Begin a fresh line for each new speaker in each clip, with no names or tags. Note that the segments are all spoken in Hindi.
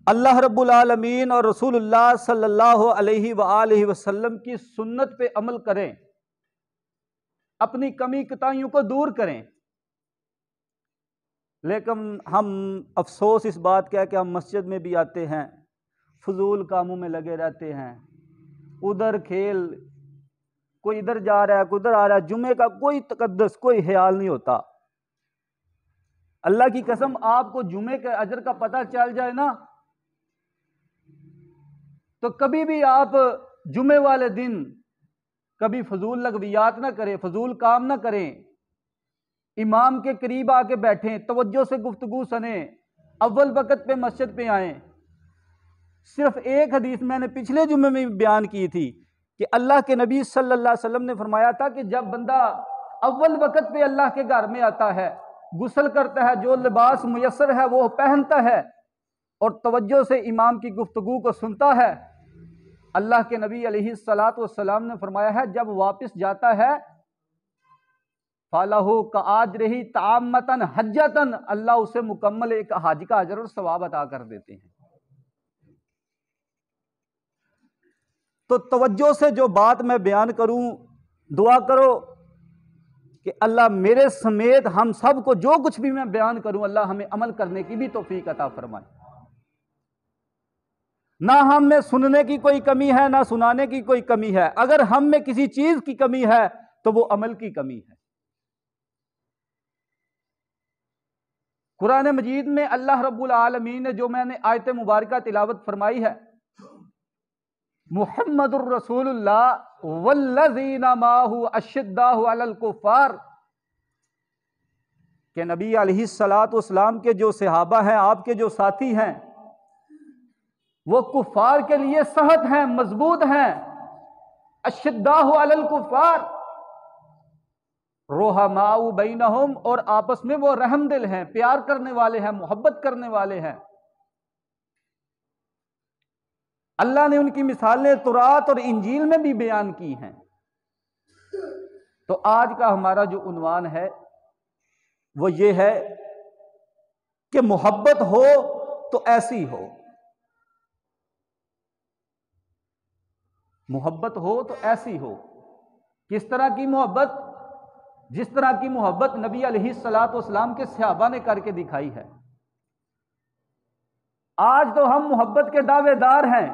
अल्लाह रब्बुल आलमीन और रसूलुल्लाह सल्लल्लाहु अलैहि वसल्लम की सुन्नत पे अमल करें, अपनी कमी कोताहियों को दूर करें। लेकिन हम अफसोस इस बात का है कि हम मस्जिद में भी आते हैं, फजूल कामों में लगे रहते हैं, उधर खेल, कोई इधर जा रहा है, कोई उधर आ रहा है, जुमे का कोई तकद्दुस, कोई ख्याल नहीं होता। अल्लाह की कसम, आपको जुमे के अजर का पता चल जाए ना, तो कभी भी आप जुमे वाले दिन कभी फजूल लगवियात ना करें, फजूल काम ना करें। इमाम के करीब आके बैठें, तवज्जो से गुफ्तगू सने, अव्वल वक़्त पे मस्जिद पे आएं। सिर्फ एक हदीस मैंने पिछले जुमे में बयान की थी कि अल्लाह के नबी सल्लल्लाहु अलैहि वसल्लम ने फरमाया था कि जब बंदा अव्वल वक़्त पे अल्लाह के घर में आता है, गुस्ल करता है, जो लिबास मुयस्सर है वो पहनता है और तवज्जो से इमाम की गुफ्तगू को सुनता है, अल्लाह के नबी अलैहिस्सलातु वस्सलाम ने फरमाया है जब वापस जाता है, फालहू का आज रही तामतन हज्जतन, अल्लाह उसे मुकम्मल एक हाज का अजर और सवाब अता कर देते हैं। तो तवज्जो से जो बात मैं बयान करूं, दुआ करो कि अल्लाह मेरे समेत हम सब को जो कुछ भी मैं बयान करूं, अल्लाह हमें अमल करने की भी तौफीक अता फरमाए। ना हम में सुनने की कोई कमी है, ना सुनाने की कोई कमी है। अगर हम में किसी चीज की कमी है तो वो अमल की कमी है। कुरान मजीद में अल्लाह रब्बुल आलमीन ने जो मैंने आयत मुबारका तिलावत फरमाई है, मुहम्मदुर रसूलुल्लाह वल्लज़ीना माहु अशिद्दाहु अलल कुफ़ार, के नबी अलैहिस्सलातु वस्सलाम के जो सहाबा हैं, आपके जो साथी हैं, वो कुफार के लिए सहत हैं, मजबूत हैं। अशिद्दाहु अलल कुफार रोहमाउ बैनहुम, और आपस में वो रहमदिल हैं, प्यार करने वाले हैं, मोहब्बत करने वाले हैं। अल्लाह ने उनकी मिसालें तुरात और इंजील में भी बयान की हैं। तो आज का हमारा जो उन्वान है वो ये है कि मोहब्बत हो तो ऐसी हो, मोहब्बत हो तो ऐसी हो। किस तरह की मोहब्बत? जिस तरह की मोहब्बत नबी अलैहिस्सलातु वस्सलाम के सहाबा ने करके दिखाई है। आज तो हम मोहब्बत के दावेदार हैं,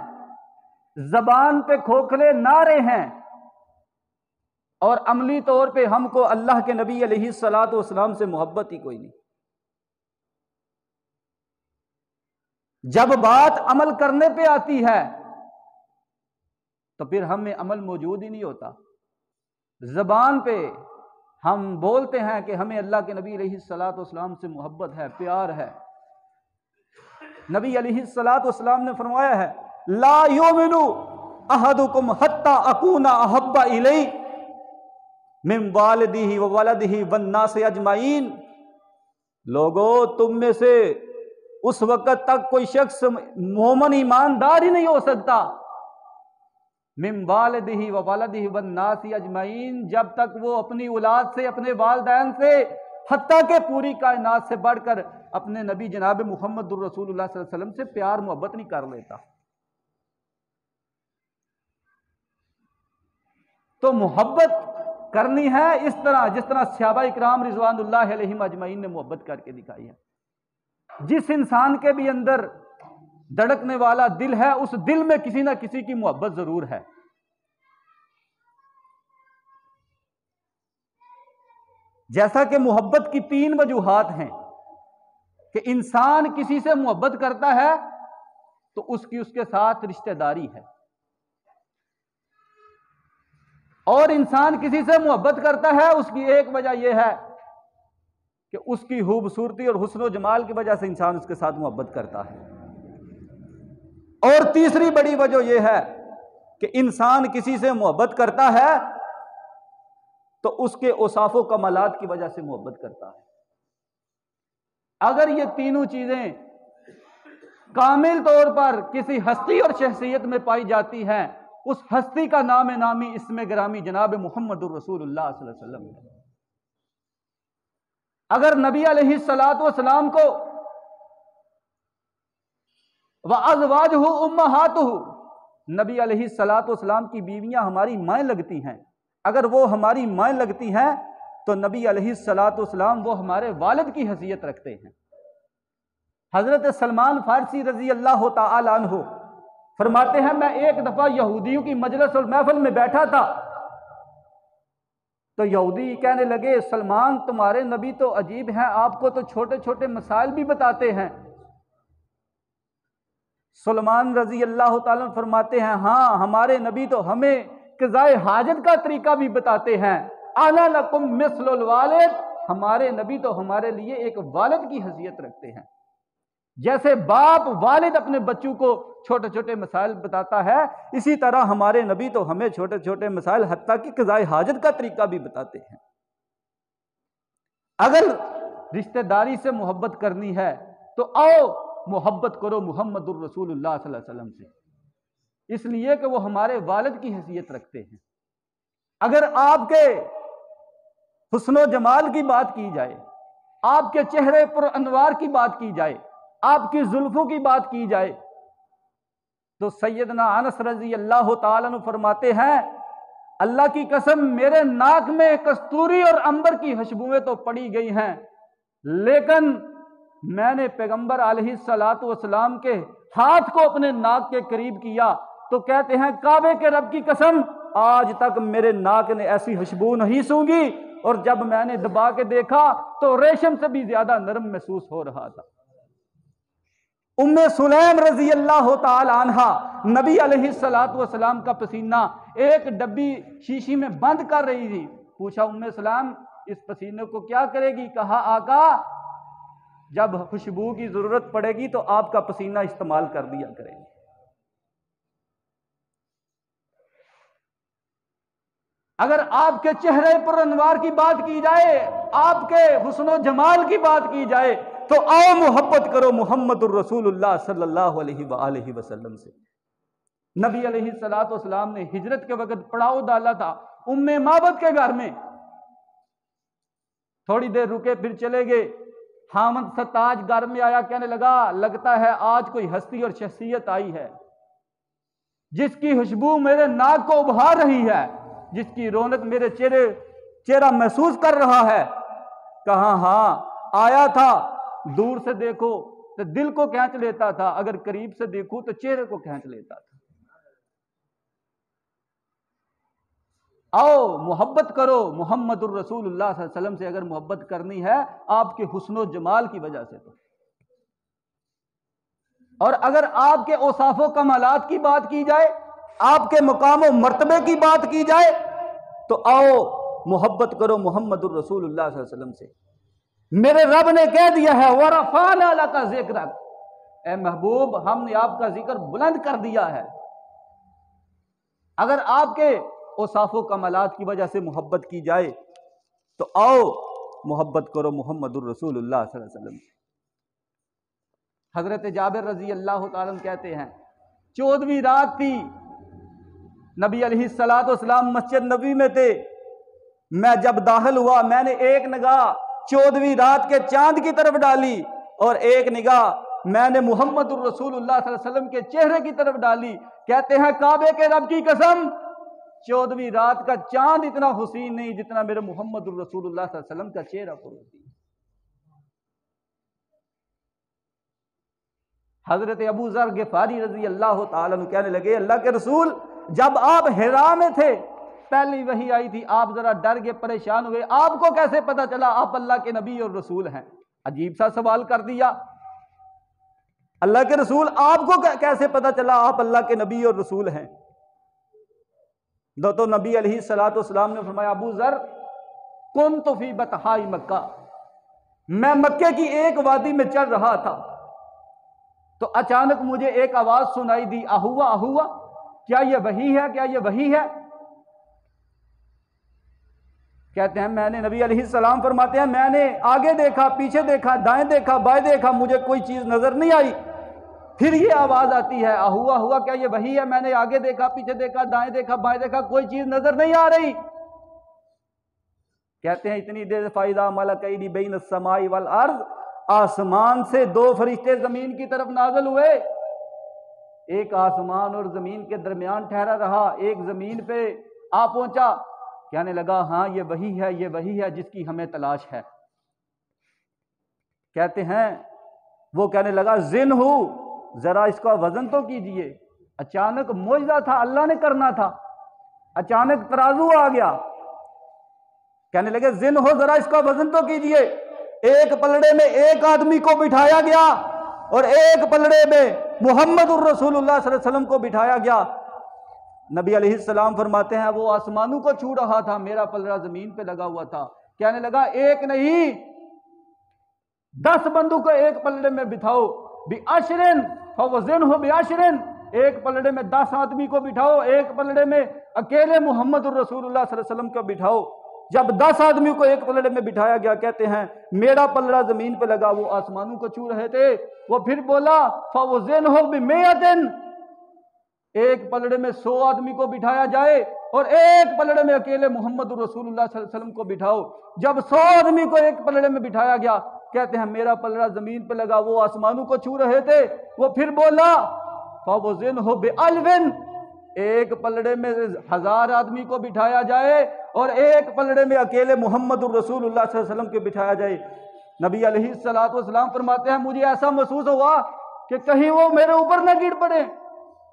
जबान पे खोखले नारे हैं, और अमली तौर पे हमको अल्लाह के नबी अलैहिस्सलातु वस्सलाम से मोहब्बत ही कोई नहीं। जब बात अमल करने पे आती है तो फिर हमें अमल मौजूद ही नहीं होता। जबान पे हम बोलते हैं कि हमें अल्लाह के नबी अलैहिस्सलातु वस्सलाम से मोहब्बत है, प्यार है। नबी अलैहिस्सलातु वस्सलाम ने फरमाया है, ला युमिनु अहदुकुम हत्ता अकूना अहब्बा इलैहि मिन वालिदिही व वलदिही वन नास अजमाइन। लोगो, तुम में से उस वक्त तक कोई शख्स मोमिन ईमानदार ही नहीं हो सकता, मिन वालिदिही व वलदिही वन नास अजमाइन, जब तक वो अपनी औलाद से, अपने वालिदैन से, हत्ता के पूरी कायनात से बढ़कर अपने नबी जनाब मुहम्मदुर रसूलुल्लाह सल्लल्लाहु अलैहि वसल्लम से प्यार मोहब्बत नहीं कर लेता। तो मोहब्बत करनी है इस तरह जिस तरह सहाबा इकराम रिजवानुल्लाह अलैहिम अजमईन ने मोहब्बत करके दिखाई है। जिस इंसान के भी अंदर धड़कने वाला दिल है, उस दिल में किसी ना किसी की मोहब्बत जरूर है। जैसा कि मोहब्बत की 3 वजूहात हैं कि इंसान किसी से मोहब्बत करता है तो उसकी उसके साथ रिश्तेदारी है, और इंसान किसी से मोहब्बत करता है उसकी एक वजह यह है कि उसकी खूबसूरती और हुस्न जमाल की वजह से इंसान उसके साथ मोहब्बत करता है। और तीसरी बड़ी वजह यह है कि इंसान किसी से मोहब्बत करता है तो उसके औसाफो कमालात की वजह से मोहब्बत करता है। अगर ये तीनों चीजें कामिल तौर पर किसी हस्ती और शख्सियत में पाई जाती हैं, उस हस्ती का नाम नामी इसमें गिरामी जनाब मुहम्मदुर रसूलुल्लाह सल्लल्लाहु अलैहि वसल्लम है। अगर नबी अलैहिस्सलातु वस्सलाम को व अज़वाजुहु उम्महातुहु, नबी अलैहिस्सलाम की बीवियां हमारी माएँ लगती हैं। अगर वो हमारी माएँ लगती हैं तो नबी अलैहिस्सलाम वो हमारे वालिद की हैसियत रखते हैं। हजरत सलमान फारसी रजी अल्लाह तआला अन्हु फरमाते हैं, मैं एक दफा यहूदियों की मजलिस और महफिल में बैठा था तो यहूदी कहने लगे, सलमान तुम्हारे नबी तो अजीब हैं, आपको तो छोटे छोटे मसाइल भी बताते हैं। सलमान रजी अल्लाह ताला फरमाते हैं, हाँ हमारे नबी तो हमें क़ज़ाए हाजत का तरीका भी बताते हैं। आना लकुम मिस्लुल वालिद, हमारे नबी तो हमारे लिए एक वालिद की हैसियत रखते हैं। जैसे बाप वालिद अपने बच्चों को छोटे छोटे मसाइल बताता है, इसी तरह हमारे नबी तो हमें छोटे छोटे मसाइल हत्ता कि क़ज़ाए हाजत का तरीका भी बताते हैं। अगर रिश्तेदारी से मोहब्बत करनी है तो आओ मोहब्बत करो मुहम्मदुर रसूलुल्लाह सल्लल्लाहु अलैहि वसल्लम से, इसलिए कि वो हमारे वालिद की हैसियत रखते हैं। अगर आपके हुस्नो जमाल की बात की जाए, आपके चेहरे पर अनवार की बात की जाए, आपकी जुल्फों की बात की जाए, तो सैयदना अनस रजी अल्लाह तआला अन्हु फरमाते हैं, अल्लाह की कसम मेरे नाक में कस्तूरी और अंबर की खुशबुएं तो पड़ी गई हैं, लेकिन मैंने पैगंबर अलैहिस्सलातु वस्सलाम के हाथ को अपने नाक के करीब किया तो कहते हैं, काबे के रब की कसम आज तक मेरे नाक ने ऐसी खुशबू नहीं सूंघी, और जब मैंने दबा के देखा तो रेशम से भी ज्यादा नरम महसूस हो रहा था। उम्मे सुलैम रजी अल्लाह तआला अन्हा नबी अलैहिस्सलातु वस्सलाम का पसीना एक डब्बी शीशी में बंद कर रही थी। पूछा, उम्मे सलाम इस पसीने को क्या करेगी? कहा, आका जब खुशबू की जरूरत पड़ेगी तो आपका पसीना इस्तेमाल कर दिया करेंगे। अगर आपके चेहरे पर अनवार की बात की जाए, आपके हुस्नो जमाल की बात की जाए, तो आओ मोहब्बत करो मुहम्मदुर रसूलुल्लाह सल्लल्लाहु अलैहि वसल्लम से। नबी अलैहिस्सलातु वस्सलाम ने हिजरत के वक्त पड़ाव डाला था उम्मे माबद के घर में। थोड़ी देर रुके, फिर चले गए। हामद सताज घर में आया, कहने लगा, लगता है आज कोई हस्ती और शख्सियत आई है जिसकी खुशबू मेरे नाक को उभार रही है, जिसकी रौनक मेरे चेहरा महसूस कर रहा है। कहा, हाँ आया था, दूर से देखो तो दिल को खींच लेता था, अगर करीब से देखूं तो चेहरे को खींच लेता था। आओ मोहब्बत करो मुहम्मदुर रसूलुल्लाह सल्लल्लाहु अलैहि वसल्लम से। अगर मोहब्बत करनी है आपके हुस्नो जमाल की वजह से तो, और अगर आपके औसाफो कमालात की बात की जाए, आपके मुकाम मर्तबे की बात की जाए, तो आओ मोहब्बत करो मुहम्मदुर रसूलुल्लाह सल्लल्लाहु अलैहि वसल्लम से। मेरे रब ने कह दिया है, वरफ़अना लका ज़िक्रक, ए महबूब हमने आपका जिक्र बुलंद कर दिया है। अगर आपके औसाफो कमालात की वजह से मोहब्बत की जाए तो आओ मोहब्बत करो मुहम्मदुर रसूलुल्लाह सल्लल्लाहु अलैहि वसल्लम से। हजरत जाबिर रजी अल्लाह तआला कहते हैं, 14वीं रात थी, नबी अलैहिस्सलातु वस्सलाम मस्जिद नबी में थे। मैं जब दाखिल हुआ, मैंने एक निगाह 14वीं रात के चांद की तरफ डाली और एक निगाह मैंने मुहम्मदुर रसूलुल्लाह सल्लल्लाहु अलैहि वसल्लम के चेहरे की तरफ डाली। कहते हैं, काबे के रब की कसम 14वीं रात का चांद इतना हुसीन नहीं जितना मेरे मुहम्मदुर रसूलुल्लाह सल्लल्लाहु अलैहि वसल्लम का चेहरा पर हुसीन। हजरत अबू ज़र गिफ़ारी रजी अल्लाह तआला अन्हु कहने लगे, अल्लाह के रसूल जब आप हिरा में थे पहली वही आई थी, आप जरा डर गए, परेशान हुए, आपको कैसे पता चला आप अल्लाह के नबी और रसूल हैं? अजीब सा सवाल कर दिया। अल्लाह के रसूल आपको कैसे पता चला आप अल्लाह के नबी और रसूल हैं? तो नबी अलैहिस्सलातु वस्सलाम ने फरमाया, अबू ज़र कुन्तु फी बतहाई मक्का, मैं मक्के की एक वादी में चल रहा था तो अचानक मुझे एक आवाज सुनाई दी, अहुआ अहुआ, क्या ये वही है, क्या ये वही है? कहते हैं, मैंने, नबी अलैहिस्सलाम फरमाते हैं, मैंने आगे देखा, पीछे देखा, दाएं देखा, बाएं देखा, मुझे कोई चीज नजर नहीं आई। फिर ये आवाज आती है, अहुआ हुआ, क्या ये वही है? मैंने आगे देखा, पीछे देखा, दाएं देखा, बाएं देखा, कोई चीज नजर नहीं आ रही। कहते हैं, इतनी देर फाइदा मलकैनी बैन अस्समाई वल अर्ज़, आसमान से 2 फरिश्ते जमीन की तरफ नाज़िल हुए। एक आसमान और जमीन के दरमियान ठहरा रहा, एक जमीन पे आ पहुंचा, कहने लगा हाँ ये वही है जिसकी हमें तलाश है। कहते हैं वो कहने लगा जिन हूं, जरा इसका वजन तो कीजिए। अचानक मुआजिजा था, अल्लाह ने करना था, अचानक तराजू आ गया। कहने लगे जिन हो, जरा इसका वजन तो कीजिए। एक पलड़े में एक आदमी को बिठाया गया और एक पलड़े में मुहम्मदुर रसूलुल्लाह सल्लल्लाहु अलैहि वसल्लम को बिठाया गया। नबी अलैहिस्सलाम फरमाते हैं वो आसमानों को छू रहा था, मेरा पलड़ा जमीन पे लगा हुआ था। कहने लगा एक नहीं 10 बंदों को एक पलड़े में बिठाओ, बिअशरिन फवज़िन हो बिअशरिन, एक पलड़े में 10 आदमी को बिठाओ, एक पलड़े में अकेले मुहम्मदुर रसूलुल्लाह सल्लल्लाहु अलैहि वसल्लम को बिठाओ। जब 10 आदमी को एक पलड़े में बिठाया गया, कहते हैं मेरा पलड़ा जमीन पे लगा, वो आसमानों को छू रहे थे। वो फिर बोला फवज़िन हो बिमियतिन, एक पलड़े में 100 आदमी को बिठाया जाए और एक पलड़े में अकेले मुहम्मदुर रसूलुल्लाह सल्लल्लाहु अलैहि वसल्लम को बिठाओ। जब 100 आदमी को एक पलड़े में बिठाया गया, कहते हैं मेरा पलड़ा जमीन पे लगा, वो आसमानों को छू रहे थे। वो फिर बोला फवज़िन हो बिअल्विन, एक पलड़े में 1000 आदमी को बिठाया जाए और एक पलड़े में अकेले मुहम्मदुर रसूलुल्लाह सल्लल्लाहु अलैहि वसल्लम को बिठाया जाए। नबी अलैहिस्सलातु वस्सलाम फरमाते हैं मुझे ऐसा महसूस हुआ कि कहीं वो मेरे ऊपर न गिर पड़े।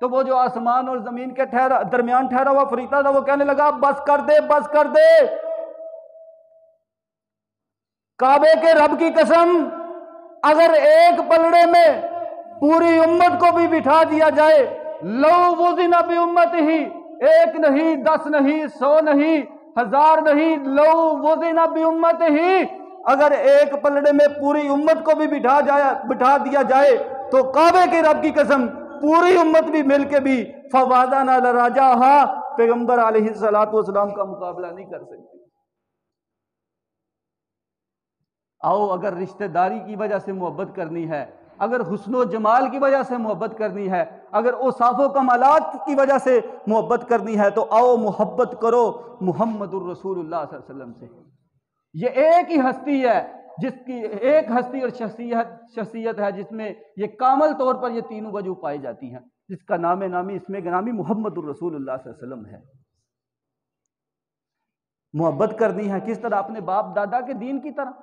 तो वो जो आसमान और जमीन के दरमियान ठहरा हुआ फरिश्ता था, वो कहने लगा बस कर दे, बस कर दे, काबे के रब की कसम, अगर एक पलड़े में पूरी उम्मत को भी बिठा दिया जाए, लो वुज़िना बि उम्मत ही, एक नहीं 10 नहीं 100 नहीं 1000 नहीं, लो वुज़िना बि उम्मत ही, अगर एक पलड़े में पूरी उम्मत को भी बिठा दिया जाए तो काबे के रब की कसम पूरी उम्मत भी मिलके भी फवादा ना राजा हा, पैगंबर अलैहिस्सलातु वस्सलाम का मुकाबला नहीं कर सकती। आओ, अगर रिश्तेदारी की वजह से मोहब्बत करनी है, अगर हुस्नो जमाल की वजह से मोहब्बत करनी है, अगर औसाफो कमालात की वजह से मोहब्बत करनी है, तो आओ मोहब्बत करो मुहम्मदुर रसूलुल्लाह सल्लल्लाहु अलैहि वसल्लम से। ये एक ही हस्ती है, जिसकी एक हस्ती और शख्सियत है जिसमें ये कामल तौर पर ये तीनों वजूह पाई जाती हैं, जिसका नाम नामी इसमें ग्रामी मुहम्मदुर रसूलुल्लाह सल्लल्लाहु अलैहि वसल्लम है। मोहब्बत करनी है किस तरह? अपने बाप दादा के दीन की तरह,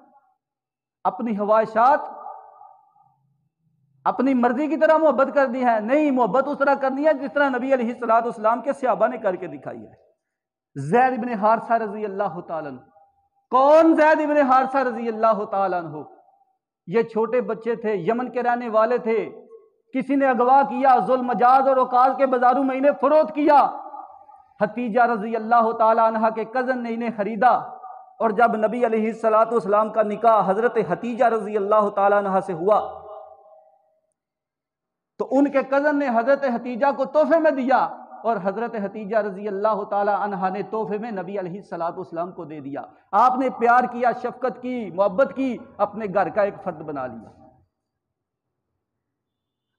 अपनी ख्वाहिशात अपनी मर्जी की तरह मोहब्बत करनी है? नहीं, मोहब्बत उस तरह करनी है जिस तरह नबी अलैहिस्सलातु वस्सलाम के सहाबा ने करके दिखाई है। ज़ैद इब्न हारिसा रज़ी अल्लाह तआला अन्हु, कौन ज़ैद इब्न हारिसा रज़ी अल्लाह तआला अन्हु? ये छोटे बच्चे थे, यमन के रहने वाले थे, किसी ने अगवा किया, जुल्म मजाज और औकाज के बाजारों में इन्हें फरोख्त किया। हतीजा रज़ी अल्लाह तआला अन्हा के कज़न ने इन्हें खरीदा और जब नबी अलैहिस्सलातु वस्सलाम का निकाह हज़रत हतीजा रज़ी अल्लाह तआला अन्हा से हुआ तो उनके कज़न ने हज़रत हतीजा को तोहफे में दिया और हज़रत हतीजा रज़ी अल्लाह तआला अन्हा ने तोहफे में नबी अलैहिस्सलातु वस्सलाम को दे दिया। आपने प्यार किया, शफकत की, मोहब्बत की, अपने घर का एक फर्द बना लिया।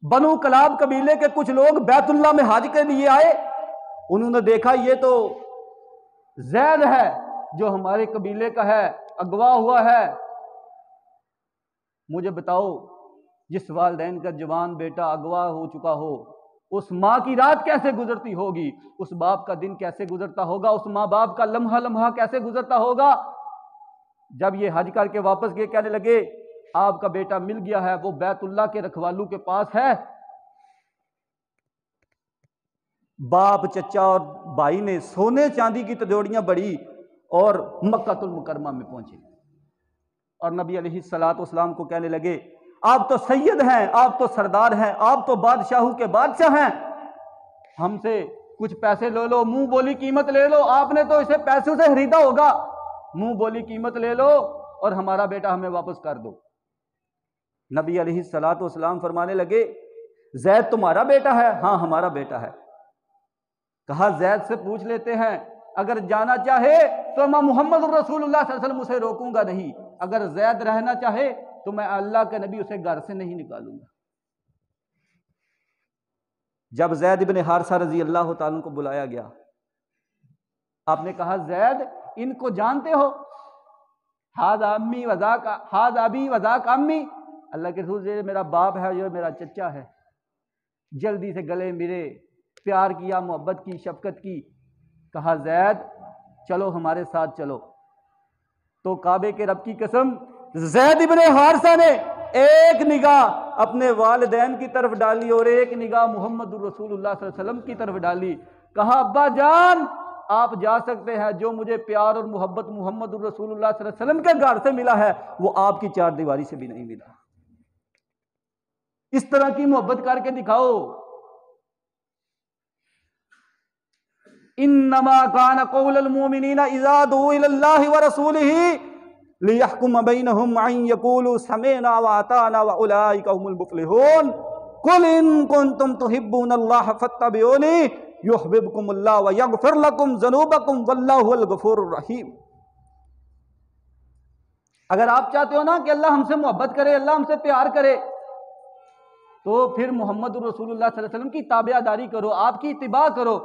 बनु कलाब कबीले के कुछ लोग बैतुल्लाह में हज के लिए आए, उन्होंने देखा ये तो ज़ैद है जो हमारे कबीले का है, अगवा हुआ है। मुझे बताओ, जिस वालिदैन का जवान बेटा अगवा हो चुका हो, उस माँ की रात कैसे गुजरती होगी, उस बाप का दिन कैसे गुजरता होगा, उस माँ बाप का लम्हा लम्हा कैसे गुजरता होगा। जब ये हज करके वापस गए, कहने लगे आपका बेटा मिल गया है, वो बैतुल्लाह के रखवालू के पास है। बाप, चचा और भाई ने सोने चांदी की तिजोरियां बड़ी और मक्कातुल मुकर्रमा में पहुंचे और नबी अलैहिस्सलातु वस्सलाम को कहने लगे आप तो सैयद हैं, आप तो सरदार हैं, आप तो बादशाहों के बादशाह हैं, हमसे कुछ पैसे ले लो, मुंह बोली कीमत ले लो। आपने तो इसे पैसों से खरीदा होगा, मुंह बोली कीमत ले लो और हमारा बेटा हमें वापस कर दो। नबी अलैहिस्सलातु वस्सलाम फरमाने लगे ज़ैद तुम्हारा बेटा है? हाँ हमारा बेटा है। कहा ज़ैद से पूछ लेते हैं, अगर जाना चाहे तो मैं मोहम्मद रसूलुल्लाह सल्लल्लाहु अलैहि वसल्लम उसे रोकूंगा नहीं, अगर ज़ैद रहना चाहे तो मैं अल्लाह के नबी उसे घर से नहीं निकालूंगा। जब ज़ैद इब्न हारिसा रज़ी अल्लाह तआला को बुलाया गया, आपने कहा ज़ैद इनको जानते हो? हाद अम्मी वज़ाक, हाद अबी वज़ाक अम्मी, अल्लाह के रसूल ये मेरा बाप है, ये मेरा चचा है। जल्दी से गले मिले, प्यार किया, मोहब्बत की, शफकत की। कहा ज़ैद चलो हमारे साथ चलो। तो काबे के रब की कसम, ज़ैद इब्ने हारिसा ने एक निगाह अपने वालिदैन की तरफ डाली और एक निगाह मुहम्मदुर रसूलुल्लाह सल्लल्लाहु अलैहि वसल्लम की तरफ डाली। कहा अब्बा जान आप जा सकते हैं, जो मुझे प्यार और मोहब्बत मुहम्मदुर रसूलुल्लाह सल्लल्लाहु अलैहि वसल्लम के घर से मिला है वो आपकी चार दीवारी से भी नहीं मिला। इस तरह की मोहब्बत करके दिखाओ। इन्नमा कान कौलुल मुमिनीना इज़ा दुऊ इलल्लाहि व रसूलिही लियहकुम बैनहुम अन यकूलू समिअना व अताना व उलाइका हुमुल मुफ्लिहून। कुल इन कुंतुम तुहिब्बूनल्लाह फत्तबिऊनी युहब्बुकुमुल्लाह व यगफिर लकुम ज़ुनूबकुम वल्लाहुल गफूरुर रहीम। अगर आप चाहते हो ना कि अल्लाह हमसे मोहब्बत करे, अल्लाह हमसे प्यार करे, तो फिर मोहम्मद रसूलुल्लाह सल्लल्लाहु अलैहि वसल्लम की ताबियादारी करो, आपकी इत्तिबा करो।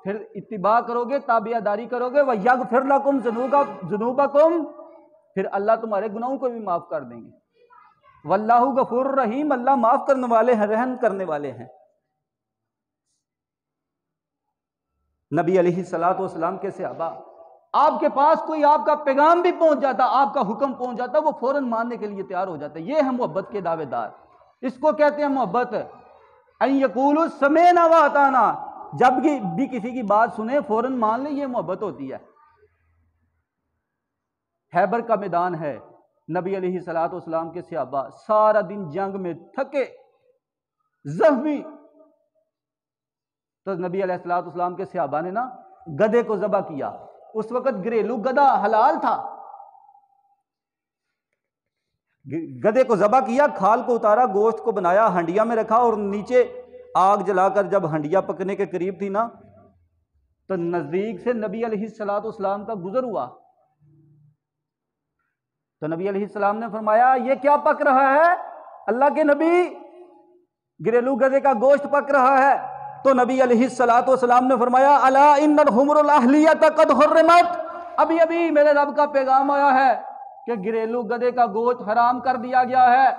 फिर इत्तिबा करोगे, ताबियादारी करोगे, वह यगफिर लकुम ज़ुनूबकुम, फिर अल्लाह तुम्हारे गुनाहों को भी माफ कर देंगे। वल्लाहु गफूरुर रहीम, अल्लाह माफ करने वाले हैं, रहम करने वाले हैं। नबी अलैहिस्सलातु वस्सलाम के सहाबा, आपके पास कोई आपका पैगाम भी पहुंच जाता, आपका हुक्म पहुंच जाता, वो फौरन मानने के लिए तैयार हो जाते। ये है मोहब्बत के दावेदार, इसको कहते हैं मोहब्बत। अन यकूलू समिअना व अताना, जब भी किसी की बात सुने फौरन मान ले, ये मोहब्बत होती है। हैबर का मैदान है, नबी अलैहिस्सलातु वस्सलाम के सहाबा सारा दिन जंग में थके जख्मी, तो नबी अलैहिस्सलातु वस्सलाम के सहाबा ने ना गधे को ज़बह किया। उस वक्त घरेलू गधा हलाल था। गधे को ज़बह किया, खाल को उतारा, गोश्त को बनाया, हंडिया में रखा और नीचे आग जलाकर जब हंडिया पकने के करीब थी ना, तो नजदीक से नबी अलैहिस्सलातु वस्सलाम का गुजर हुआ। तो नबी अलैहिस्सलाम ने फरमाया ये क्या पक रहा है? अल्लाह के नबी, घरेलू गधे का गोश्त पक रहा है। तो नबी अलैहिस्सलातु वस्सलाम ने फरमाया अला इन्नल हुमरुल अहलियत कद हुर्रिमत, अभी अभी मेरे रब का पैगाम आया है कि घरेलू गधे का गोश्त हराम कर दिया गया है।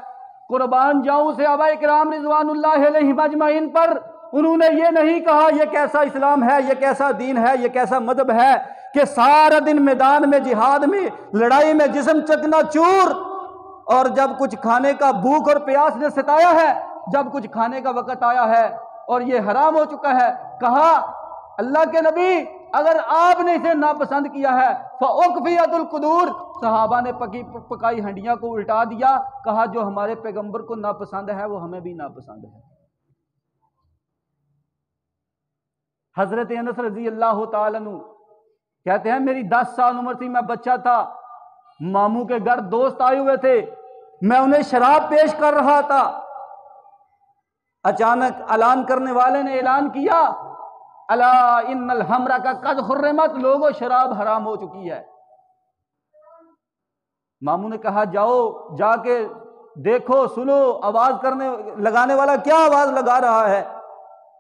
कुर्बान जाऊं सहाबा इकराम रिज़वानुल्लाहि अलैहिम अजमईन पर, उन्होंने ये नहीं कहा ये कैसा इस्लाम है, ये कैसा दीन है, ये कैसा मजहब है कि सारा दिन मैदान में, जिहाद में, लड़ाई में जिस्म चकनाचूर, और जब कुछ खाने का भूख और प्यास ने सताया है, जब कुछ खाने का वक्त आया है और ये हराम हो चुका है, कहा अल्लाह के नबी अगर आपने इसे नापसंद किया है फ़उक़फ़ियतुल क़ुदूर, सहाबा ने पकाई हंडिया को उल्टा दिया। कहा जो हमारे पैगंबर को नापसंद है वो हमें भी नापसंद है। हजरत अनस रज़ी अल्लाह तआला अन्हु कहते हैं मेरी 10 साल उम्र थी, मैं बच्चा था, मामू के घर दोस्त आए हुए थे, मैं उन्हें शराब पेश कर रहा था। अचानक ऐलान करने वाले ने ऐलान किया अला इन्नल हमरा का कद हुर्रिमत, लोगों शराब हराम हो चुकी है। मामू ने कहा जाओ जाके देखो, सुनो, आवाज करने लगाने वाला क्या आवाज लगा रहा है।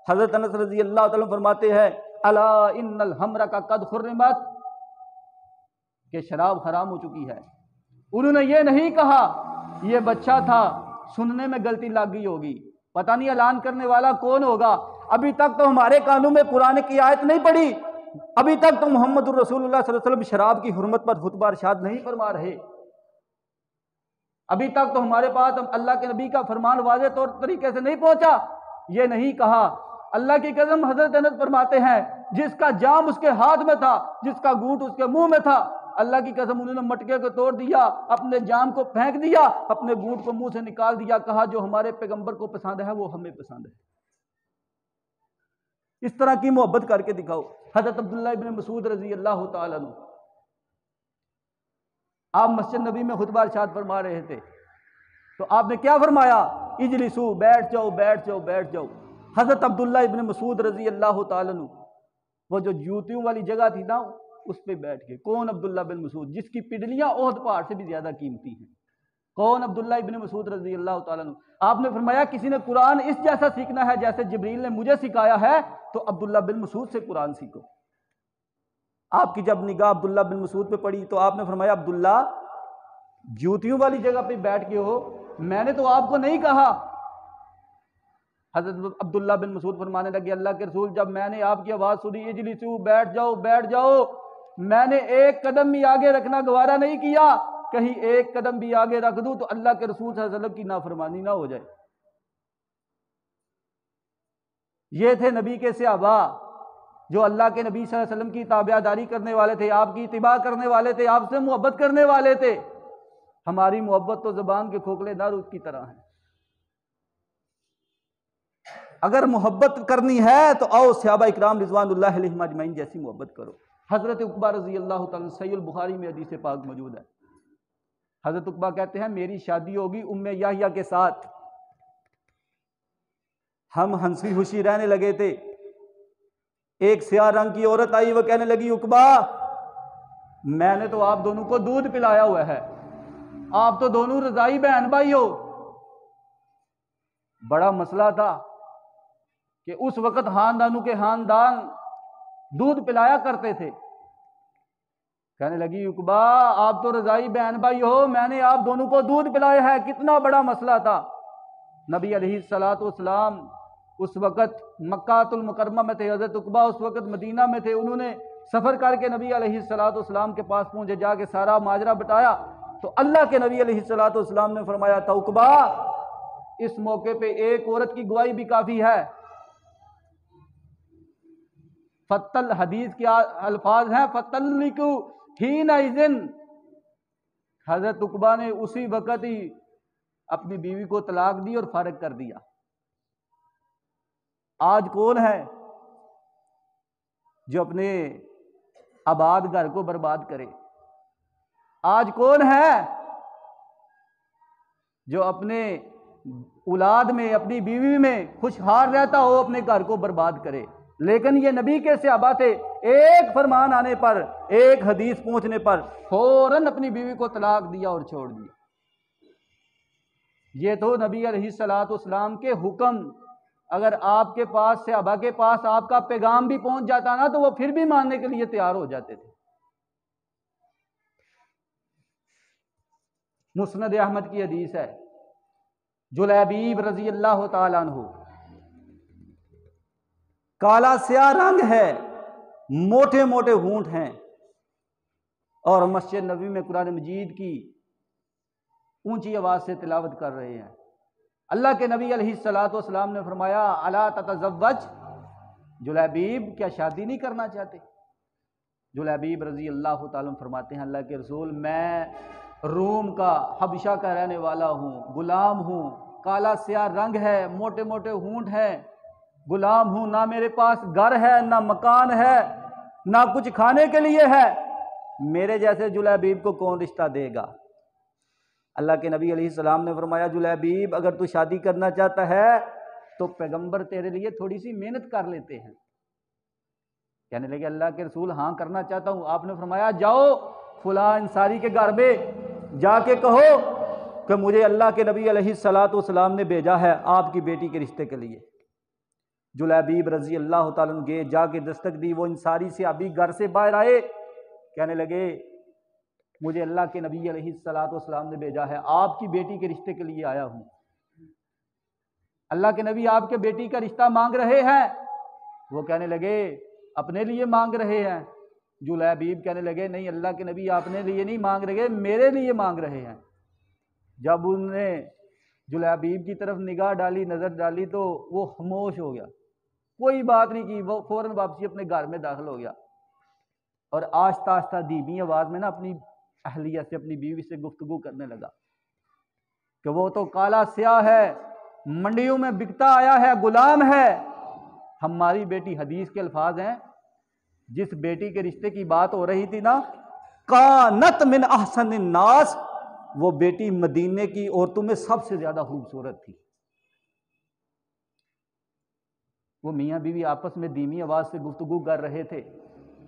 हजरत अनस रज़ी अल्लाह तआला फरमाते हैं अला इन्नल हमरा का कद हुर्रिमत, कि शराब हराम हो चुकी है। उन्होंने ये नहीं कहा, ये बच्चा था, सुनने में गलती लग गई होगी, पता नहीं ऐलान करने वाला कौन होगा। अभी तक तो हमारे कानों में कुरान की आयत नहीं पड़ी, अभी तक तो मोहम्मद रसूलुल्लाह सल्लल्लाहु अलैहि वसल्लम शराब की हुर्मत पर खुतबा इरशाद नहीं फरमा रहे, अभी तक तो हमारे पास अल्लाह के नबी का फरमान वाज़े तौर तरीके से नहीं पहुंचा। ये नहीं कहा। अल्लाह की कसम, हजरत अनस फरमाते हैं जिसका जाम उसके हाथ में था, जिसका घूंट उसके मुंह में था, अल्लाह की कसम उन्होंने मटके को तोड़ दिया, अपने जाम को फेंक दिया, अपने घूंट को मुंह से निकाल दिया। कहा जो हमारे पैगंबर को पसंद है वो हमें पसंद है। इस तरह की मोहब्बत करके दिखाओ। हजरत अब्दुल्लाह इब्न मसूद रजी अल्लाह तआला अन्हु, आप मस्जिद नबी में खुतबा इरशाद फरमा रहे थे, तो आपने क्या फरमाया? इजलिसू, बैठ जाओ बैठ जाओ बैठ जाओ। हजरत अब्दुल्लाह इब्न मसूद रजी अल्लाह तआला अन्हु, वो जो जूतियों वाली जगह थी ना, उस पे बैठ के। कौन? अब्दुल्लाह बिन मसूद, जिसकी पिडलियां ओहद पहाड़ से भी ज्यादा कीमती हैं। कौन? अब्दुल्लाह इब्न मसूद रजी अल्लाह तआला अन्हु। आपने फरमाया किसी ने कुरान इस जैसा सीखना है जैसे जिब्रील ने मुझे सिखाया है, तो अब्दुल्लाह बिन मसूद से कुरान सीखो। आपकी जब निगाह अब्दुल्लाह बिन मसूद पे पड़ी तो आपने फरमाया अब्दुल्ला जूतियों वाली जगह पे बैठ के हो, मैंने तो आपको नहीं कहा। हजरत अब्दुल्ला बिन मसूद फरमाने लगे, अल्लाह के रसूल, जब मैंने आपकी आवाज़ सुनी इजलिसू, बैठ जाओ बैठ जाओ, मैंने एक कदम भी आगे रखना गवारा नहीं किया, कहीं एक कदम भी आगे रख दूं तो अल्लाह के रसूल सल्लल्लाहु अलैहि वसल्लम की नाफरमानी ना हो जाए। ये थे नबी के सहाबा जो अल्लाह के नबी सल्लल्लाहु अलैहि वसल्लम की ताबियादारी करने वाले थे, आपकी इत्तिबा करने वाले थे, आपसे मोहब्बत करने वाले थे। हमारी मोहब्बत तो ज़बान के खोखले नारूद की तरह है। अगर मोहब्बत करनी है तो आओ सहाबा इकराम रिज़वानुल्लाहि अलैहिम अजमईन जैसी मोहब्बत करो। हज़रत उक़बा रज़ी अल्लाह तआला सहीह बुखारी में हदीस पाक मौजूद है। हज़रत उक़बा कहते हैं, मेरी शादी होगी उम्मे याहिया के साथ, हम हंसी खुशी रहने लगे थे। एक स्याह रंग की औरत आई, वह कहने लगी, उक़बा मैंने तो आप दोनों को दूध पिलाया हुआ है, आप तो दोनों रज़ाई बहन भाई हो। बड़ा मसला था कि उस वक्त खानदानों के खानदान दूध पिलाया करते थे। कहने लगी, उक़बा आप तो रज़ाई बहन भाई हो, मैंने आप दोनों को दूध पिलाया है, कितना बड़ा मसला था। नबी अलैहिस्सलातु वस्सलाम उस वक़्त मक्कातुल मुकर्रमा में थे, हज़रत उक़बा उस वक़्त मदीना में थे। उन्होंने सफ़र करके नबी अलैहिस्सलातु वस्सलाम के पास पहुँचे, जाके सारा माजरा बताया तो अल्लाह के नबी अलैहिस्सलातु वस्सलाम ने फरमाया था, उक़बा इस मौके पे एक औरत की गवाही भी काफ़ी है। फत्तल हदीस के अल्फाज हैं, फत्तल्लिकु हीना इज़िन, हज़रत उक़बा ने उसी वक़्त ही अपनी बीवी को तलाक दी और फारिग कर दिया। आज कौन है जो अपने आबाद घर को बर्बाद करे? आज कौन है जो अपने औलाद में, अपनी बीवी में खुशहाल रहता हो, अपने घर को बर्बाद करे? लेकिन ये नबी के सहाबा थे, एक फरमान आने पर, एक हदीस पहुंचने पर फौरन अपनी बीवी को तलाक दिया और छोड़ दिया। ये तो नबी अलैहिस्सलातु वस्सलाम के हुक्म। अगर आपके पास, सहाबा के पास आपका पैगाम भी पहुंच जाता ना, तो वो फिर भी मानने के लिए तैयार हो जाते थे। मुस्नद अहमद की हदीस है, जुलैबीब रज़ी अल्लाह तआला अन्हु, काला स्याह रंग है, मोटे मोटे होंठ हैं और मस्जिद नबी में कुरान मजीद की ऊंची आवाज से तिलावत कर रहे हैं। अल्लाह के नबी अलैहिस्सलातु वस्सलाम ने फरमाया, अला ततज़व्वज, जुलैबीब क्या शादी नहीं करना चाहते? जुलैबीब रज़ी अल्लाह तआला फरमाते हैं, अल्लाह के रसूल मैं रूम का, हबशा का रहने वाला हूँ, गुलाम हूँ, काला स्याह रंग है, मोटे मोटे होंठ हैं, गुलाम हूँ, ना मेरे पास घर है, ना मकान है, ना कुछ खाने के लिए है, मेरे जैसे जुलैबीब को कौन रिश्ता देगा? अल्लाह के नबी अलैहिस्सलाम ने फरमाया, जुलैबीब अगर तू शादी करना चाहता है तो पैगंबर तेरे लिए थोड़ी सी मेहनत कर लेते हैं। कहने लगे, अल्लाह के रसूल हाँ करना चाहता हूँ। आपने फरमाया, जाओ फुला अंसारी के घर में जाके कहो कि मुझे अल्लाह के नबी अलैहिस्सलातु वस्सलाम ने भेजा है आपकी बेटी के रिश्ते के लिए। जुलैबीब रज़ी अल्लाह तआला अन्हु गए, जाके दस्तक दी, वो अंसारी से अभी घर से बाहर आए, कहने लगे, मुझे अल्लाह के नबी अलैहिस्सलातु वस्सलाम ने भेजा है, आपकी बेटी के रिश्ते के लिए आया हूं। अल्लाह के नबी आपके बेटी का रिश्ता मांग रहे हैं। वो कहने लगे, अपने लिए मांग रहे हैं? जुलैबीब कहने लगे, नहीं अल्लाह के नबी आपने लिए नहीं मांग रहे, मेरे लिए मांग रहे हैं। जब उन्होंने जुलैबीब की तरफ निगाह डाली, नजर डाली, तो वो खामोश हो गया, कोई बात नहीं की। वो फौरन वापसी अपने घर में दाखिल हो गया और आस्ता आस्ता धीमी आवाज में ना अपनी अहलिया से, अपनी बीवी से गुफ्तगू करने लगा कि वो तो काला स्याह है, मंडियों में बिकता आया है, गुलाम है। हमारी बेटी, हदीस के अल्फाज हैं, जिस बेटी के रिश्ते की बात हो रही थी ना, कानत मिन अहसन नास, वो बेटी मदीने की औरतों में सबसे ज्यादा खूबसूरत थी। वो मियाँ बीवी आपस में धीमी आवाज से गुफ्तगू कर रहे थे,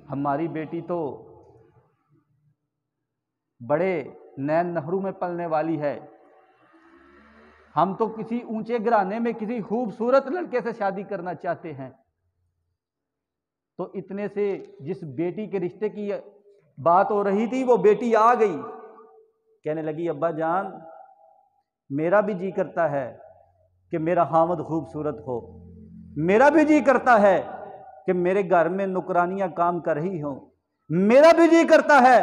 हमारी बेटी तो बड़े नैन नहरू में पलने वाली है, हम तो किसी ऊंचे घराने में किसी खूबसूरत लड़के से शादी करना चाहते हैं। तो इतने से जिस बेटी के रिश्ते की बात हो रही थी, वो बेटी आ गई, कहने लगी, अब्बा जान मेरा भी जी करता है कि मेरा हामद खूबसूरत हो। मेरा भी जी करता है कि मेरे घर में नुकरानियां काम कर रही हों। मेरा भी जी करता है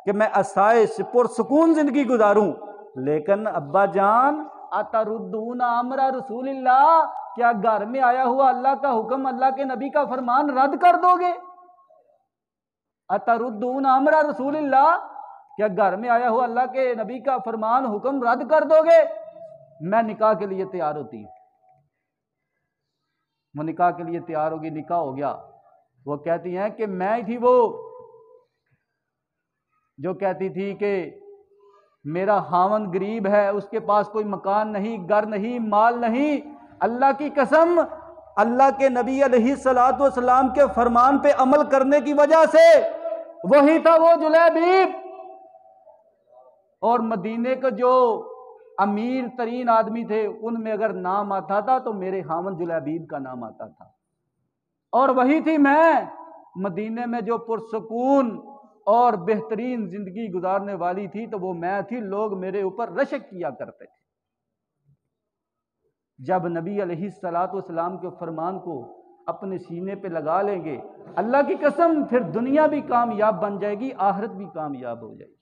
कि मैं आसाइश पुरसुकून जिंदगी गुजारूं। लेकिन अब्बा जान, अतरुद्दून अमरा रसूलिल्लाह, क्या घर में आया हुआ अल्लाह का हुक्म, अल्लाह के नबी का फरमान रद्द कर दोगे? अतरुद्दून अमरा रसूलिल्लाह, क्या घर में आया हुआ अल्लाह के नबी का फरमान हुक्म रद्द कर दोगे? मैं निकाह के लिए तैयार होती हूं। वो निकाह के लिए तैयार होगी, निकाह हो गया। वो कहती हैं कि मैं थी वो जो कहती थी कि मेरा हावन गरीब है, उसके पास कोई मकान नहीं, घर नहीं, माल नहीं। अल्लाह की कसम, अल्लाह के नबी अलैहिस्सलातु वस्सलाम के फरमान पे अमल करने की वजह से वही था वो जुलैबीब। और मदीने के जो अमीर तरीन आदमी थे उनमें अगर नाम आता था तो मेरे हावन जुलैबीब का नाम आता था। और वही थी मैं, मदीने में जो पुरसुकून और बेहतरीन जिंदगी गुजारने वाली थी, तो वो मैं थी। लोग मेरे ऊपर रशक किया करते थे। जब नबी अलैहिस्सलातु वस्सलाम के फरमान को अपने सीने पे लगा लेंगे, अल्लाह की कसम, फिर दुनिया भी कामयाब बन जाएगी, आखिरत भी कामयाब हो जाएगी।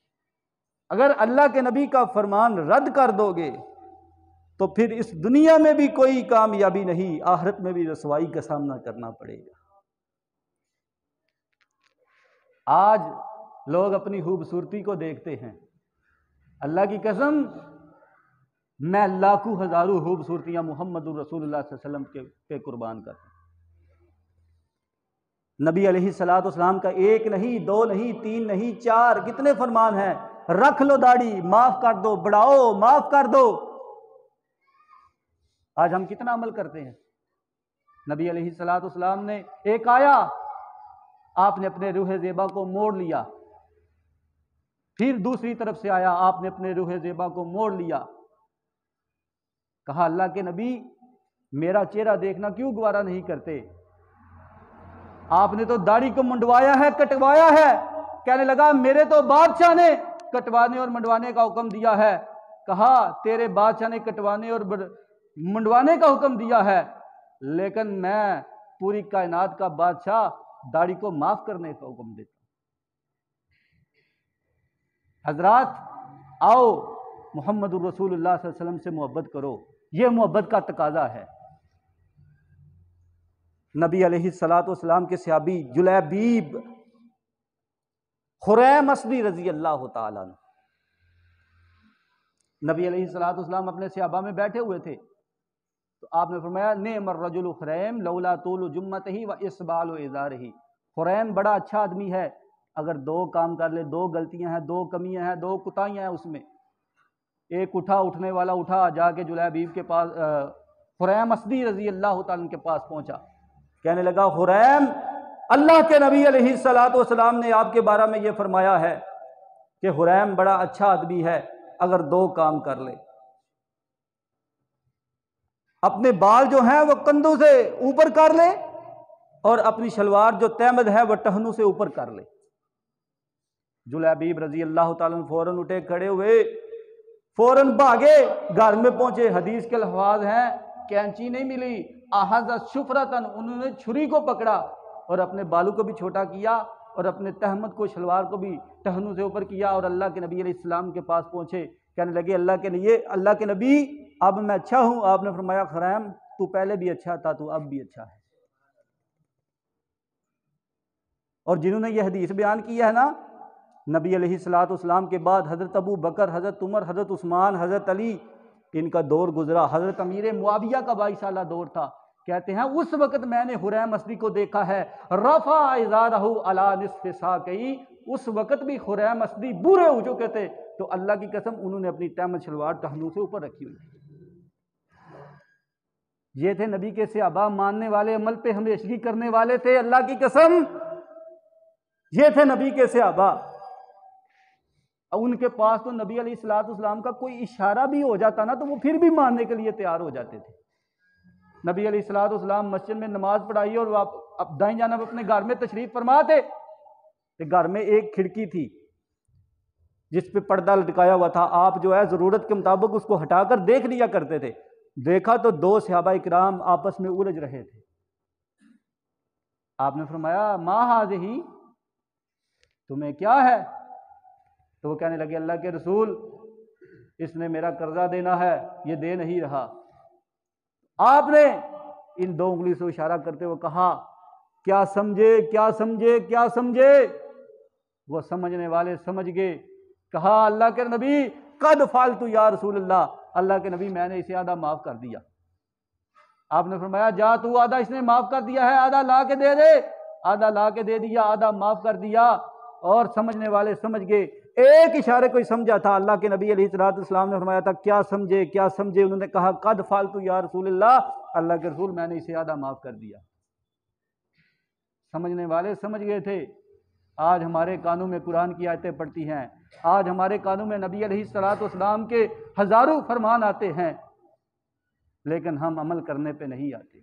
अगर अल्लाह के नबी का फरमान रद्द कर दोगे तो फिर इस दुनिया में भी कोई कामयाबी नहीं, आखिरत में भी रसवाई का सामना करना पड़ेगा। आज लोग अपनी खूबसूरती को देखते हैं। अल्लाह की कसम, मैं लाखों हजारों खूबसूरतियां मोहम्मदुर रसूलुल्लाह सल्लल्लाहु अलैहि वसल्लम पे कुर्बान करता हूं। नबी अलैहिस्सलातु वस्सलाम का एक नहीं, दो नहीं, तीन नहीं, चार, कितने फरमान हैं। रख लो दाढ़ी, माफ कर दो, बढ़ाओ, माफ कर दो। आज हम कितना अमल करते हैं। नबी अलैहिस्सलातु वस्सलाम ने एक आया, आपने अपने रूह ज़ेबा को मोड़ लिया। फिर दूसरी तरफ से आया, आपने अपने रूह ज़ेबा को मोड़ लिया। कहा, अल्लाह के नबी, मेरा चेहरा देखना क्यों गवारा नहीं करते? आपने तो दाढ़ी को मुंडवाया है, कटवाया है। कहने लगा, मेरे तो बादशाह ने कटवाने और मुंडवाने का हुक्म दिया है। कहा, तेरे बादशाह ने कटवाने और मुंडवाने का हुक्म दिया है, लेकिन मैं पूरी कायनात का बादशाह दाढ़ी को माफ करने का हुक्म देता हूं। हजरात, आओ मुहम्मदुर रसूलुल्लाह सल्लल्लाहु अलैहि वसल्लम से मोहब्बत करो। यह मोहब्बत का तकाजा है। नबी अलैहिस्सलातु वस्सलाम के सहाबी जुलैबीब खुरैम असदी रजी अल्लाह तआला अन्हु, नबी अलैहिस्सलातु वस्सलाम अपने सहाबा में बैठे हुए थे, तो आपने फरमाया, नेमर रजुल खुरैम लौला तूलु जुम्मतिही व इसबालु इज़ारिही। खुरैम बड़ा अच्छा आदमी है, अगर दो काम कर ले, दो गलतियां हैं, दो कमियां हैं, दो कुताहियां हैं उसमें। एक उठने वाला उठा, जाके जुलैबीब के पास, खुरैम असदी रजी अल्लाह तआला अन्हु के पास पहुंचा। कहने लगा, खुरैम, अल्लाह के नबी अलैहिस्सलातु वस्सलाम ने आपके बारे में यह फरमाया है कि खुरैम बड़ा अच्छा आदमी है, अगर दो काम कर ले। अपने बाल जो हैं वो कंधों से ऊपर कर ले, और अपनी शलवार जो तहमद है वह टहनों से ऊपर कर ले। जुलैबीब रजी अल्लाह तआला अन्हु फौरन उठे, खड़े हुए, फौरन भागे, घर में पहुंचे। हदीस के अल्फाज हैं, कैंची नहीं मिली, आहज़ शुफरतन, उन्होंने छुरी को पकड़ा और अपने बालों को भी छोटा किया और अपने तहमद को, शलवार को भी टहनों से ऊपर किया, और अल्लाह के नबी अलैहिस्सलाम के पास पहुंचे। कहने लगे, अल्लाह के नबी, अब मैं अच्छा हूं। आपने फरमाया, खुरैम, तू पहले भी अच्छा था, तू अब भी अच्छा है। और जिन्होंने यह हदीस बयान किया है ना, नबी अलैहिस्सलातु वस्सलाम के बाद हज़रत अबू बकर, हज़रत उमर, हज़रत उस्मान, हज़रत अली, इनका दौर गुजरा। हज़रत अमीर मुआविया का 22 साल दौर था। कहते हैं, उस वक़्त मैंने खुरैम असदी को देखा है, रफ़ा इज़ारहु अला निस्फ़ि साक़ई। उस वक़्त भी खुरैम असदी बूढ़े हो चुके थे, तो अल्लाह की कसम, उन्होंने अपनी तहमद शलवार टहनों से ऊपर रखी हुई। ये थे नबी के सहाबा, मानने वाले, अमल पे हमेशगी करने वाले थे। अल्लाह की कसम, ये थे नबी के सहाबा। उनके पास तो नबी अलैहिस्सलातु वस्सलाम का कोई इशारा भी हो जाता ना, तो वो फिर भी मानने के लिए तैयार हो जाते थे। नबी अलैहिस्सलातु वस्सलाम मस्जिद में नमाज पढ़ाई और अब दाईं जानिब अपने घर में तशरीफ फरमा थे। घर में एक खिड़की थी जिस पे पर्दा लटकाया हुआ था। आप जो है ज़रूरत के मुताबिक उसको हटाकर देख लिया करते थे। देखा तो दो सहाबा इकराम आपस में उलझ रहे थे। आपने फरमाया मा हाज़िही, तुम्हें क्या है? तो वो कहने लगे अल्लाह के रसूल, इसने मेरा कर्जा देना है, ये दे नहीं रहा। आपने इन दो उंगली से इशारा करते हुए कहा क्या समझे, क्या समझे, क्या समझे? वो समझने वाले समझ गए। कहा अल्लाह के नबी कद फालतू या रसूल अल्लाह, अल्लाह के नबी मैंने इसे आधा माफ कर दिया। आपने फरमाया जा तू आधा इसने माफ कर दिया है, आधा ला के दे दे। आधा ला के दे दिया, आधा माफ कर दिया। और समझने वाले समझ गए। एक इशारे को ही समझा था। अल्लाह के नबी अलैहिस्सलाम ने फरमाया था क्या समझे, क्या समझे? उन्होंने कहा कद फालतू या रसूल अल्लाह, अल्लाह के रसूल मैंने इसे आधा माफ कर दिया। समझने वाले समझ गए थे। आज हमारे कानों में कुरान की आयतें पढ़ती हैं, आज हमारे कानों में नबी अलैहिस्सलाम के हजारों फरमान आते हैं, लेकिन हम अमल करने पे नहीं आते।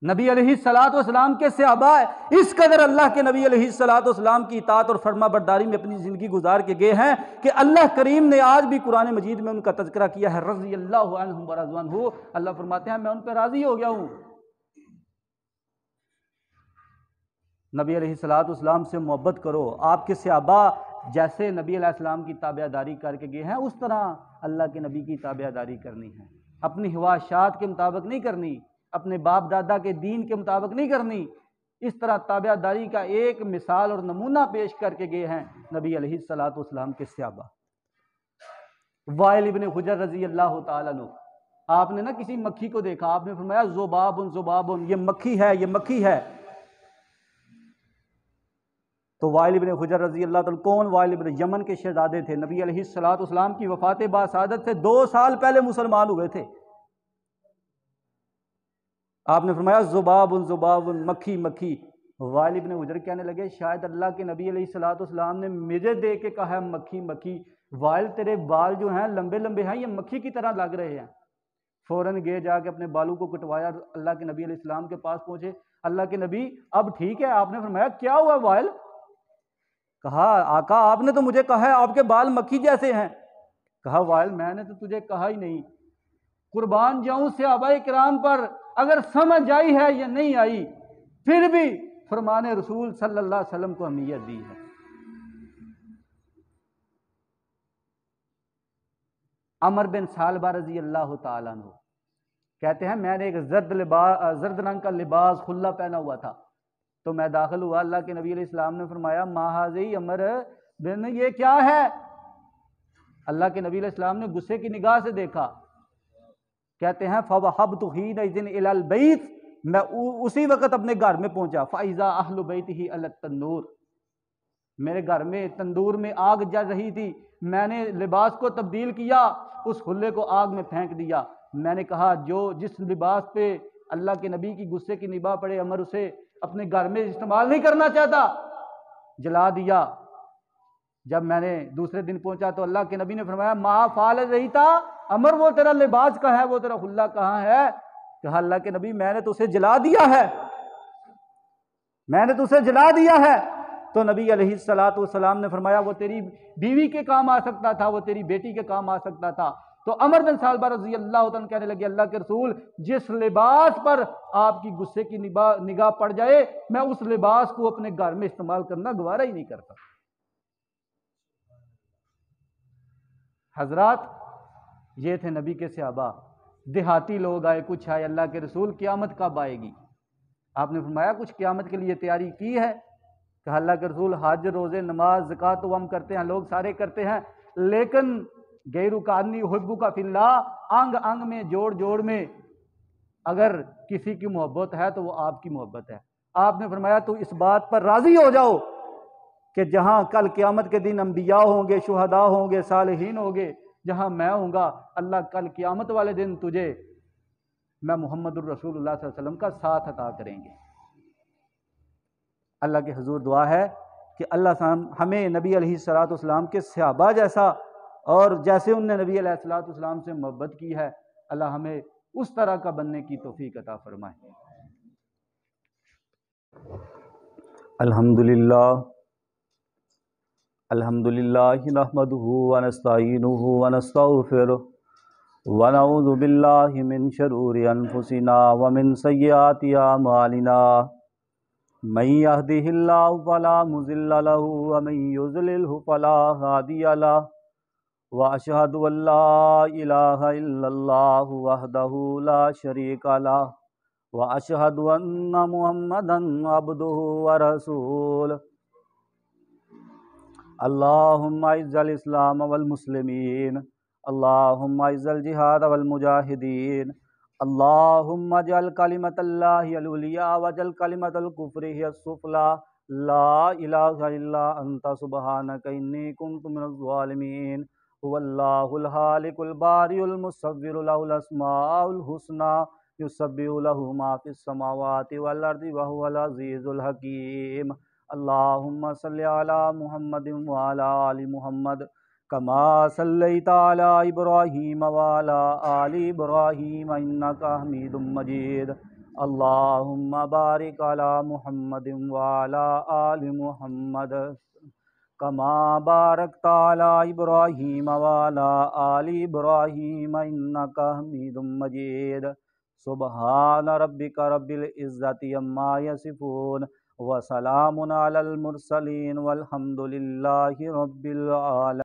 नबी अलैहिस्सलाम के सहाबा इस कदर अल्लाह के नबी अलैहिस्सलाम की इताअत और फरमा बरदारी में अपनी ज़िंदगी गुजार के गए हैं कि अल्लाह करीम ने आज भी कुरान मजीद में उनका तज़किरा किया है। रज़ी अल्लाहु अन्हुम व रज़ू अन्हु, अल्लाह फरमाते हैं मैं उन पर राज़ी हो गया हूँ। नबी अलैहिस्सलाम से मोहब्बत करो। आपके सहाबा जैसे नबी अलैहिस्सलाम की ताबेदारी करके गए हैं, उस तरह अल्लाह के नबी की ताबेदारी करनी है। अपनी ख्वाहिशात के मुताबिक नहीं करनी, अपने बाप दादा के दीन के मुताबिक नहीं करनी। इस तरह ताबेदारी का एक मिसाल और नमूना पेश करके गए हैं नबी अलैहिस्सलाम के सहाबा। वाइल इब्न हुजर रज़ी अल्लाह तआला अन्हु, आपने ना किसी मक्खी को देखा, आपने फरमाया ज़ुबाबुन ज़ुबाबुन, ये मक्खी है, ये मक्खी है। तो वाइल इब्न हुजर रज़ी अल्लाह तआला, कौन? वाइल इब्न, यमन के शहजादे थे। नबी अलैहिस्सलाम की वफ़ात बासादत से 2 साल पहले मुसलमान हुए थे। आपने फरमाया ज़ुबाबुन ज़ुबाबुन, मक्खी मक्खी। वाइल इब्न हुजर कहने लगे शायद अल्लाह के नबी अलैहिस्सलाम ने मुझे दे के कहा है मक्खी मक्खी। वाइल तेरे बाल जो हैं लंबे लंबे हैं, ये मक्खी की तरह लग रहे हैं। फौरन गए जाके अपने बालों को कटवाया, अल्लाह के नबी अलैहिस्सलाम के पास पहुंचे। अल्लाह के नबी अब ठीक है? आपने फरमाया क्या हुआ वाइल? कहा आका आपने तो मुझे कहा है आपके बाल मक्खी जैसे हैं। कहा वाइल मैंने तो तुझे कहा ही नहीं। कुर्बान जाऊं सहाबाए किराम पर, अगर समझ आई है या नहीं आई, फिर भी फरमाने रसूल सल्लल्लाहु अलैहि वसल्लम को अहमियत दी है। अमर बिन सालबा रज़ी अल्लाह तआला अन्हु कहते हैं मैंने एक जर्द रंग का लिबास खुल्ला पहना हुआ था, तो मैं दाखिल हुआ। अल्लाह के नबी अलैहिस्सलाम ने फरमाया माहाज़ी अमर बिन, ये क्या है? अल्लाह के नबी अलैहिस्सलाम ने गुस्से की निगाह से देखा। कहते हैं फवहबतु हीन इज़िन इलल बैत, मैं उसी वक्त अपने घर में पहुंचा। फ़ाइज़ा अहलु बैतिही अला तन्नूर, मेरे घर में तंदूर में आग जल रही थी। मैंने लिबास को तब्दील किया, उस खुले को आग में फेंक दिया। मैंने कहा जो जिस लिबास पे अल्लाह के नबी की गुस्से की निगाह पड़े, अमर उसे अपने घर में इस्तेमाल नहीं करना चाहता, जला दिया। जब मैंने दूसरे दिन पहुंचा तो अल्लाह के नबी ने फरमाया मा फाल रही था अमर, वो तेरा लिबास कहाँ है, वो तेरा खुल्ला कहाँ है? कहा अल्लाह के नबी मैंने तो उसे जला दिया है, मैंने तो उसे जला दिया है। तो नबी अलैहिस्सलाम ने फरमाया वो तेरी बीवी के काम आ सकता था, वो तेरी बेटी के काम आ सकता था। तो अमर बिन सालबा रज़ी अल्लाह तआला कहने लगे अल्लाह के रसूल, जिस लिबास पर आपकी गुस्से की निगाह पड़ जाए, मैं उस लिबास को अपने घर में इस्तेमाल करना गवारा ही नहीं करता। हजरात, ये थे नबी के सहाबा। देहाती लोग आए, कुछ आए, अल्लाह के रसूल क़यामत कब आएगी? आपने फरमाया कुछ क़यामत के लिए तैयारी की है? कहा अल्लाह के रसूल हज रोज़े नमाज ज़कात तो हम करते हैं, लोग सारे करते हैं, लेकिन गैरू कादनी हुब्बु का फिल्ला, अंग अंग में जोड़ जोड़ में अगर किसी की मोहब्बत है तो वो आपकी मोहब्बत है। आपने फरमाया तो इस बात पर राज़ी हो जाओ कि जहाँ कल क़यामत के दिन अंबिया होंगे, शुहदा होंगे, सालिहीन होंगे, जहाँ मैं हूँगा, अल्लाह कल क़यामत वाले दिन तुझे मैं मुहम्मदुर रसूलुल्लाह सल्लल्लाहु अलैहि वसल्लम का साथ अता करेंगे। अल्लाह के हुजूर दुआ है कि अल्लाह हमें नबी अलैहिस्सलाम के सहाबा जैसा, और जैसे उनने नबी अलैहिस्सलाम से मोहब्बत की है, अल्लाह हमें उस तरह का बनने की तौफीक अता फरमाए। अल्हम्दुलिल्लाह अल्हम्दुलिल्लाहि नहमदुहु व नस्तईनुहु व नस्तगफिरुहु व नऊज़ु बिल्लाहि मिन शरूरि अनफुसिना व मिन सय्यिआति अमालिना मन यहदिहिल्लाहु फला मुज़िल्ल लहु व मन युज़लिलहु फला हादिय लहु व अशहदु अल्ला इलाहा इल्लल्लाहु वहदहु ला शरीका लहु व अशहदु अन्ना मुहम्मदन अब्दुहु व रसूलुहु। अल्लाहुम्मा इज़्ज़िल इस्लाम वल मुस्लिमीन, अल्लाहुम्मा इज़्ज़िल जिहाद वल मुजाहिदीन, अल्लाहुम्मा जअल कलिमतल्लाहि अल-उलिया व जअल कलिमतल कुफ्रि हिय अस्सुफ़ला, ला इलाहा इल्ला अंता सुब्हानका इन्नी कुन्तु मिनज़ ज़ालिमीन। हुवल्लाहुल हालिकुल बारिउल मुसव्विरु लहुल अस्माउल हुस्ना युसब्बिहु लहु मा फ़िस समावाति वल अर्दि व हुवल अज़ीज़ुल हकीम। अल्लाहुम्मा सल्लि अला मुहम्मदिन व अला आलि मुहम्मद कमा सल्लैता अला इब्राहीम व अला आलि इब्राहीम इन्नका हमीदुम मजीद। अल्लाहुम्मा बारिक अला मुहम्मदिन व अला आलि मुहम्मद कमा बारकता अला इब्राहीम व अला आलि इब्राहीम इन्नका हमीदुम मजीद। सुब्हान रब्बिका रब्बिल इज़्ज़ति अम्मा यसिफून व सलामुन अलल मुरसलीन वल्हम्दुलिल्लाहि रब्बिल आलमीन।